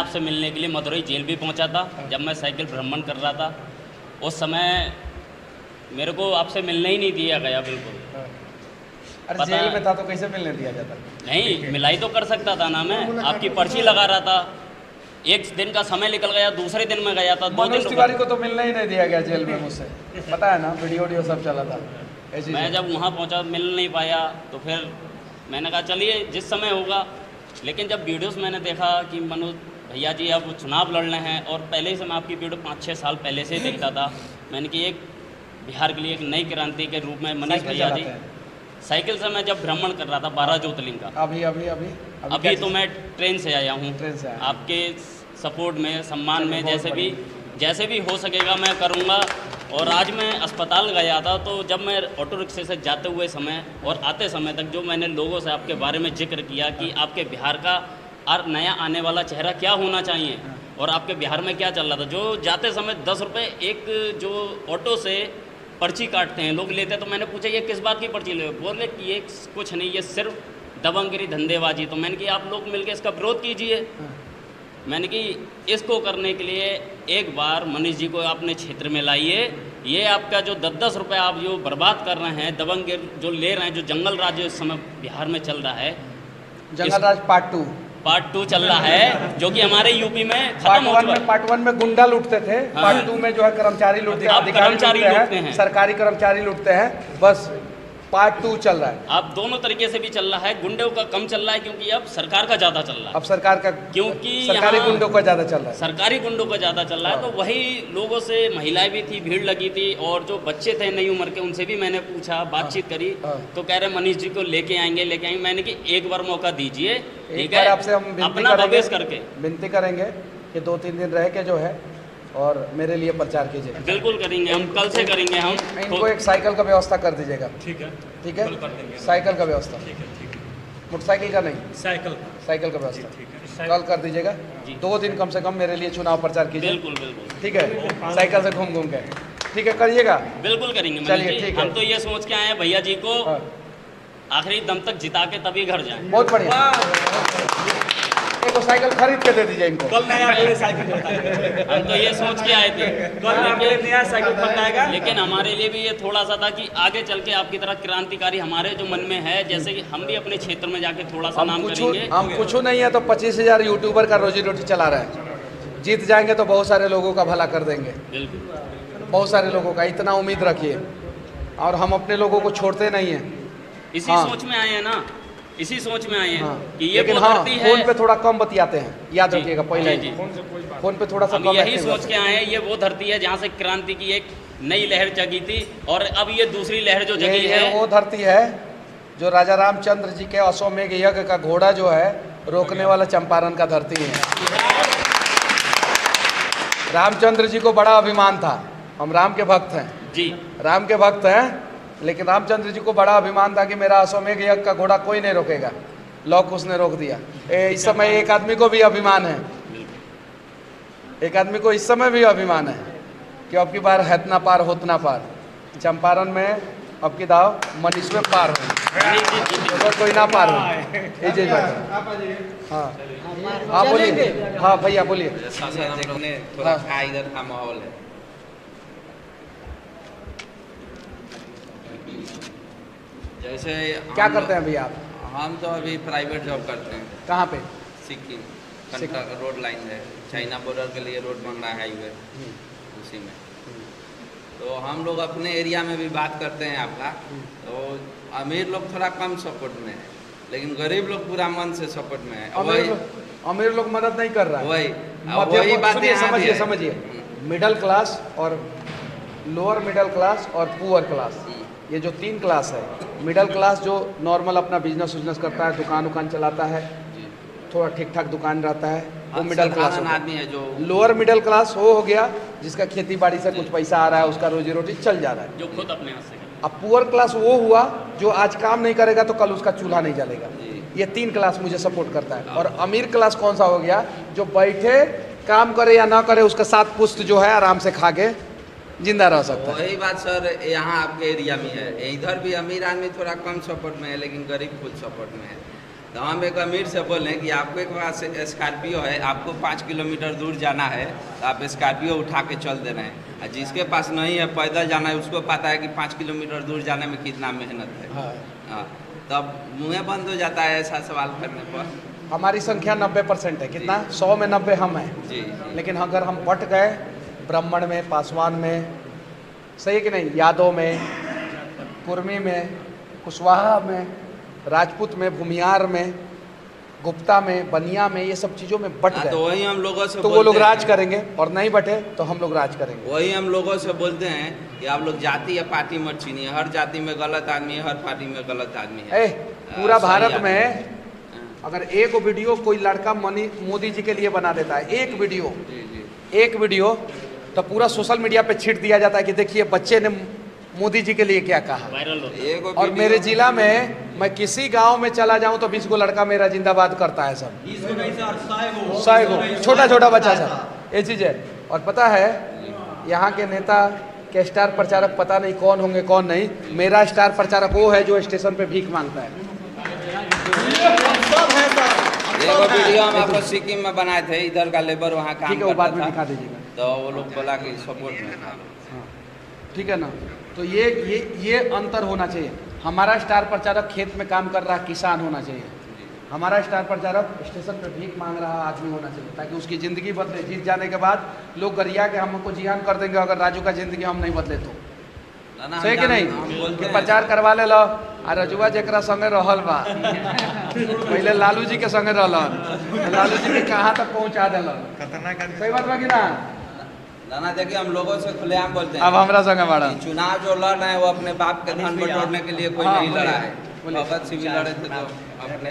आपसे मिलने के लिए मदुरई जेल भी पहुंचा था। जब मैं साइकिल भ्रमण कर रहा था उस समय मेरे को आपसे मिलने ही नहीं दिया गया बिल्कुल। अरे जेल में था तो कैसे मिलने दिया जाता? नहीं, मिलाई तो कर सकता था ना, मैं आपकी पर्ची लगा रहा था। एक दिन का समय निकल गया, दूसरे दिन में गया था, 2 दिन मनोज तिवारी को तो मिलने ही नहीं दिया गया जेल में मुझसे, पता है ना, वीडियो सब चला था ऐसी। मैं जब वहाँ पहुँचा मिल नहीं पाया तो फिर मैंने कहा चलिए जिस समय होगा। लेकिन जब वीडियोस मैंने देखा कि मनोज भैया जी अब चुनाव लड़ रहे हैं, और पहले से मैं आपकी वीडियो 5-6 साल पहले से ही देखता था, मैंने कि एक बिहार के लिए एक नई क्रांति के रूप में मनीष भैया जी साइकिल से मैं जब भ्रमण कर रहा था 12 ज्योतिर्लिंग का। अभी तो मैं ट्रेन से आया हूँ। आपके सपोर्ट में, सम्मान में, जैसे भी हो सकेगा मैं करूँगा। और आज मैं अस्पताल गया था तो जब मैं ऑटो रिक्शे से जाते हुए समय और आते समय तक जो मैंने लोगों से आपके बारे में जिक्र किया कि आपके बिहार का नया आने वाला चेहरा क्या होना चाहिए और आपके बिहार में क्या चल रहा था, जो जाते समय 10 रुपये एक जो ऑटो से पर्ची काटते हैं लोग लेते हैं, तो मैंने पूछा ये किस बात की पर्ची ले, बोले कि ये कुछ नहीं, ये सिर्फ दबंगगिरी धंधेबाजी। तो मैंने कि आप लोग मिलकर इसका विरोध कीजिए। मैंने कि इसको करने के लिए एक बार मनीष जी को अपने क्षेत्र में लाइए। ये आपका जो 10-10 रुपये आप जो बर्बाद कर रहे हैं, दबंगगिर जो ले रहे हैं, जो जंगल राज इस समय बिहार में चल रहा है, जंगल राज पार्ट 2 चल रहा है, जो कि हमारे यूपी में खत्म हो चुका है। पार्ट 1 में गुंडा लूटते थे, पार्ट 2 में जो है कर्मचारी लूटते हैं, कर्मचारी लूटते हैं, सरकारी कर्मचारी लूटते हैं। बस पार्ट 2 चल रहा है। अब दोनों तरीके से भी चल रहा है। गुंडों का कम चल रहा है क्योंकि अब सरकार का ज़्यादा चल रहा है। अब सरकार का, क्योंकि सरकारी गुंडों का ज़्यादा चल रहा है। सरकारी गुंडों का ज़्यादा चल रहा है। तो वही लोगों से, महिलाएं भी थी, भीड़ लगी थी, और जो बच्चे थे नई उम्र के उनसे भी मैंने पूछा, बातचीत करी, तो कह रहे मनीष जी को लेके आएंगे। मैंने कि एक बार मौका दीजिए, एक बार आपसे हम अपना प्रवेश करके विनती करेंगे कि 2-3 दिन रह के जो है और मेरे लिए प्रचार कीजिए। बिल्कुल करेंगे, हम कल से करेंगे। हम इनको एक साइकिल का व्यवस्था कर दीजिएगा। ठीक है, साइकिल का व्यवस्था, मोटरसाइकिल का नहीं, साइकिल का ठीक व्यवस्था है, कल कर दीजिएगा। 2 दिन कम से कम मेरे लिए चुनाव प्रचार कीजिए। बिल्कुल ठीक है, साइकिल से घूम के, ठीक है, करिएगा। बिल्कुल करेंगे। चलिए ठीक है। हम तो ये सोच के आए हैं भैया जी को आखिरी दम तक जिता के तभी घर जाए। बहुत बढ़िया, एक साइकिल खरीद के दे दीजिए इनको। कल नया साइकिल हम तो ये सोच के आए थे, कल नया साइकिल बनाएगा। लेकिन हमारे लिए भी ये थोड़ा सा था कि आगे चल के आपकी तरह क्रांतिकारी हमारे जो मन में है, जैसे कि हम भी अपने क्षेत्र में जाके थोड़ा सा नाम करेंगे। हम कुछ नहीं है तो 25,000 यूट्यूबर का रोजी रोटी चला रहे हैं। जीत जाएंगे तो बहुत सारे लोगों का भला कर देंगे, बहुत सारे लोगों का, इतना उम्मीद रखिए। और हम अपने लोगों को छोड़ते नहीं हैं। इसी सोच में आए हैं ना, इसी सोच में आए हैं कि ये लेकिन वो धरती है। फोन पे थोड़ा कम बतियाते हैं, याद रखिएगा। पहले फोन पे थोड़ा सा हम कम यही सोच के आए हैं, ये वो धरती है जहाँ से क्रांति की एक नई लहर जगी थी, और अब ये दूसरी लहर जो जगी है, वो धरती है जो राजा रामचंद्र जी के अश्वमेघ यज्ञ का घोड़ा जो है रोकने वाला चंपारण का धरती है। रामचंद्र जी को बड़ा अभिमान था, हम राम के भक्त हैं जी, राम के भक्त हैं, लेकिन रामचंद्र जी को बड़ा अभिमान था कि मेरा अश्वमेघ यज्ञ का घोड़ा कोई नहीं रोकेगा। लौक उसने रोक दिया। इस समय एक आदमी को भी अभिमान है, एक आदमी को इस समय भी अभिमान है कि अब की बार हैतना पार होतना पार, चंपारण में अब की दाव मनीष में पार हो, तो कोई ना पार हो। हाँ हाँ बोलिए, हाँ भैया बोलिए। थोड़ा इधर का माहौल है। जैसे क्या करते हैं भैया आप? हम तो अभी प्राइवेट जॉब करते हैं। कहाँ पे? सिक्किम रोड लाइन है, चाइना बॉर्डर के लिए रोड बन रहा है, हाईवे, उसी में। तो हम लोग अपने एरिया में भी बात करते हैं आपका। तो अमीर लोग थोड़ा कम सपोर्ट में है, लेकिन गरीब लोग पूरा मन से सपोर्ट में है। अमीर लोग मदद नहीं कर रहा है। वही बात है। समझिए, मिडिल क्लास और लोअर मिडिल क्लास और पुअर क्लास, ये जो 3 क्लास है। मिडिल क्लास जो नॉर्मल अपना बिजनेस करता है, दुकान चलाता है, थोड़ा ठीक ठाक दुकान रहता है, वो मिडिल क्लास आदमी है। जो लोअर मिडिल क्लास वो हो गया जिसका खेती बाड़ी से कुछ पैसा आ रहा है, उसका रोजी रोटी चल जा रहा है, जो खुद अपने हाथ से। अब पुअर क्लास वो हुआ जो आज काम नहीं करेगा तो कल उसका चूल्हा नहीं जलेगा। ये 3 क्लास मुझे सपोर्ट करता है। और अमीर क्लास कौन सा हो गया? जो बैठे काम करे या ना करे उसका 7 पुश्त जो है आराम से खा के जिंदा रह सकता है। वही बात सर यहाँ आपके एरिया में है। इधर भी अमीर आदमी थोड़ा कम सपोर्ट में है, लेकिन गरीब खुद सपोर्ट में है। तो हम एक अमीर से बोले कि आपके पास स्कॉर्पियो है, आपको 5 किलोमीटर दूर जाना है तो आप स्कॉर्पियो उठा के चल दे रहे हैं, और जिसके पास नहीं है पैदल जाना है उसको पता है कि 5 किलोमीटर दूर जाने में कितना मेहनत है। हाँ। हाँ, तब मुँह बंद हो जाता है ऐसा सवाल करने पर। हमारी संख्या 90% है, कितना 100 में 90 हम हैं। जी। लेकिन अगर हम बट गए ब्राह्मण में, पासवान में, सही है कि नहीं, यादव में, कुर्मी में, कुशवाहा में, राजपूत में, भूमियार में, गुप्ता में, बनिया में, ये सब चीज़ों में बट गए तो वही हम लोगों से तो वो लोग राज करेंगे, और नहीं बटे तो हम लोग राज करेंगे। वही हम लोगों से बोलते हैं कि आप लोग जाति या पार्टी मत चुनिए, हर जाति में गलत आदमी है, हर पार्टी में गलत आदमी है। पूरा सही भारत आदमी में है। अगर एक वीडियो कोई लड़का मोदी जी के लिए बना देता है, एक वीडियो, तो पूरा सोशल मीडिया पे छिट दिया जाता है कि देखिए बच्चे ने मोदी जी के लिए क्या कहा। वायरल होता है। और मेरे जिला में मैं किसी गांव में चला जाऊं तो 20 गो लड़का मेरा जिंदाबाद करता है, सब 100 गो छोटा छोटा बच्चा सब, ये चीज़ है। और पता है यहाँ के नेता के स्टार प्रचारक पता नहीं कौन होंगे कौन नहीं, मेरा स्टार प्रचारक वो है जो स्टेशन पे भीख मांगता है। एगो वीडियो हम आपको सिक्किम में बनाए थे, इधर का लेबर वहाँ काम ठीक है, वो बाद में करता दिखा था, दीजिएगा। तो वो लोग बोला कि सपोर्ट में था। हाँ, ठीक है ना। तो ये अंतर होना चाहिए। हमारा स्टार प्रचारक खेत में काम कर रहा किसान होना चाहिए, हमारा स्टार प्रचारक स्टेशन पे भीख मांग रहा आदमी होना चाहिए, ताकि उसकी ज़िंदगी बदले। जीत जाने के बाद लोग गरिया के हमको जियान कर देंगे अगर राजू का ज़िंदगी हम नहीं बदले तो। सही कि नहीं, कि प्रचार करवा ले लो आ रजुआ जरा संगे रहल बा पहले लालू जी के संगे रहलन, लालू जी के कहाँ तक पहुँचा दिलन। सही बात बा कि ना? ना देखिए हम लोगों से खुलेआम बोलते हैं, अब हमरा संगे बाड़ा चुनाव जो लड़ रहे हैं वो अपने बाप के धन बटोरने के लिए कोई हाँ, नहीं लड़ा है। बोलिए। भगत सिंह भी लड़े थे तो अपने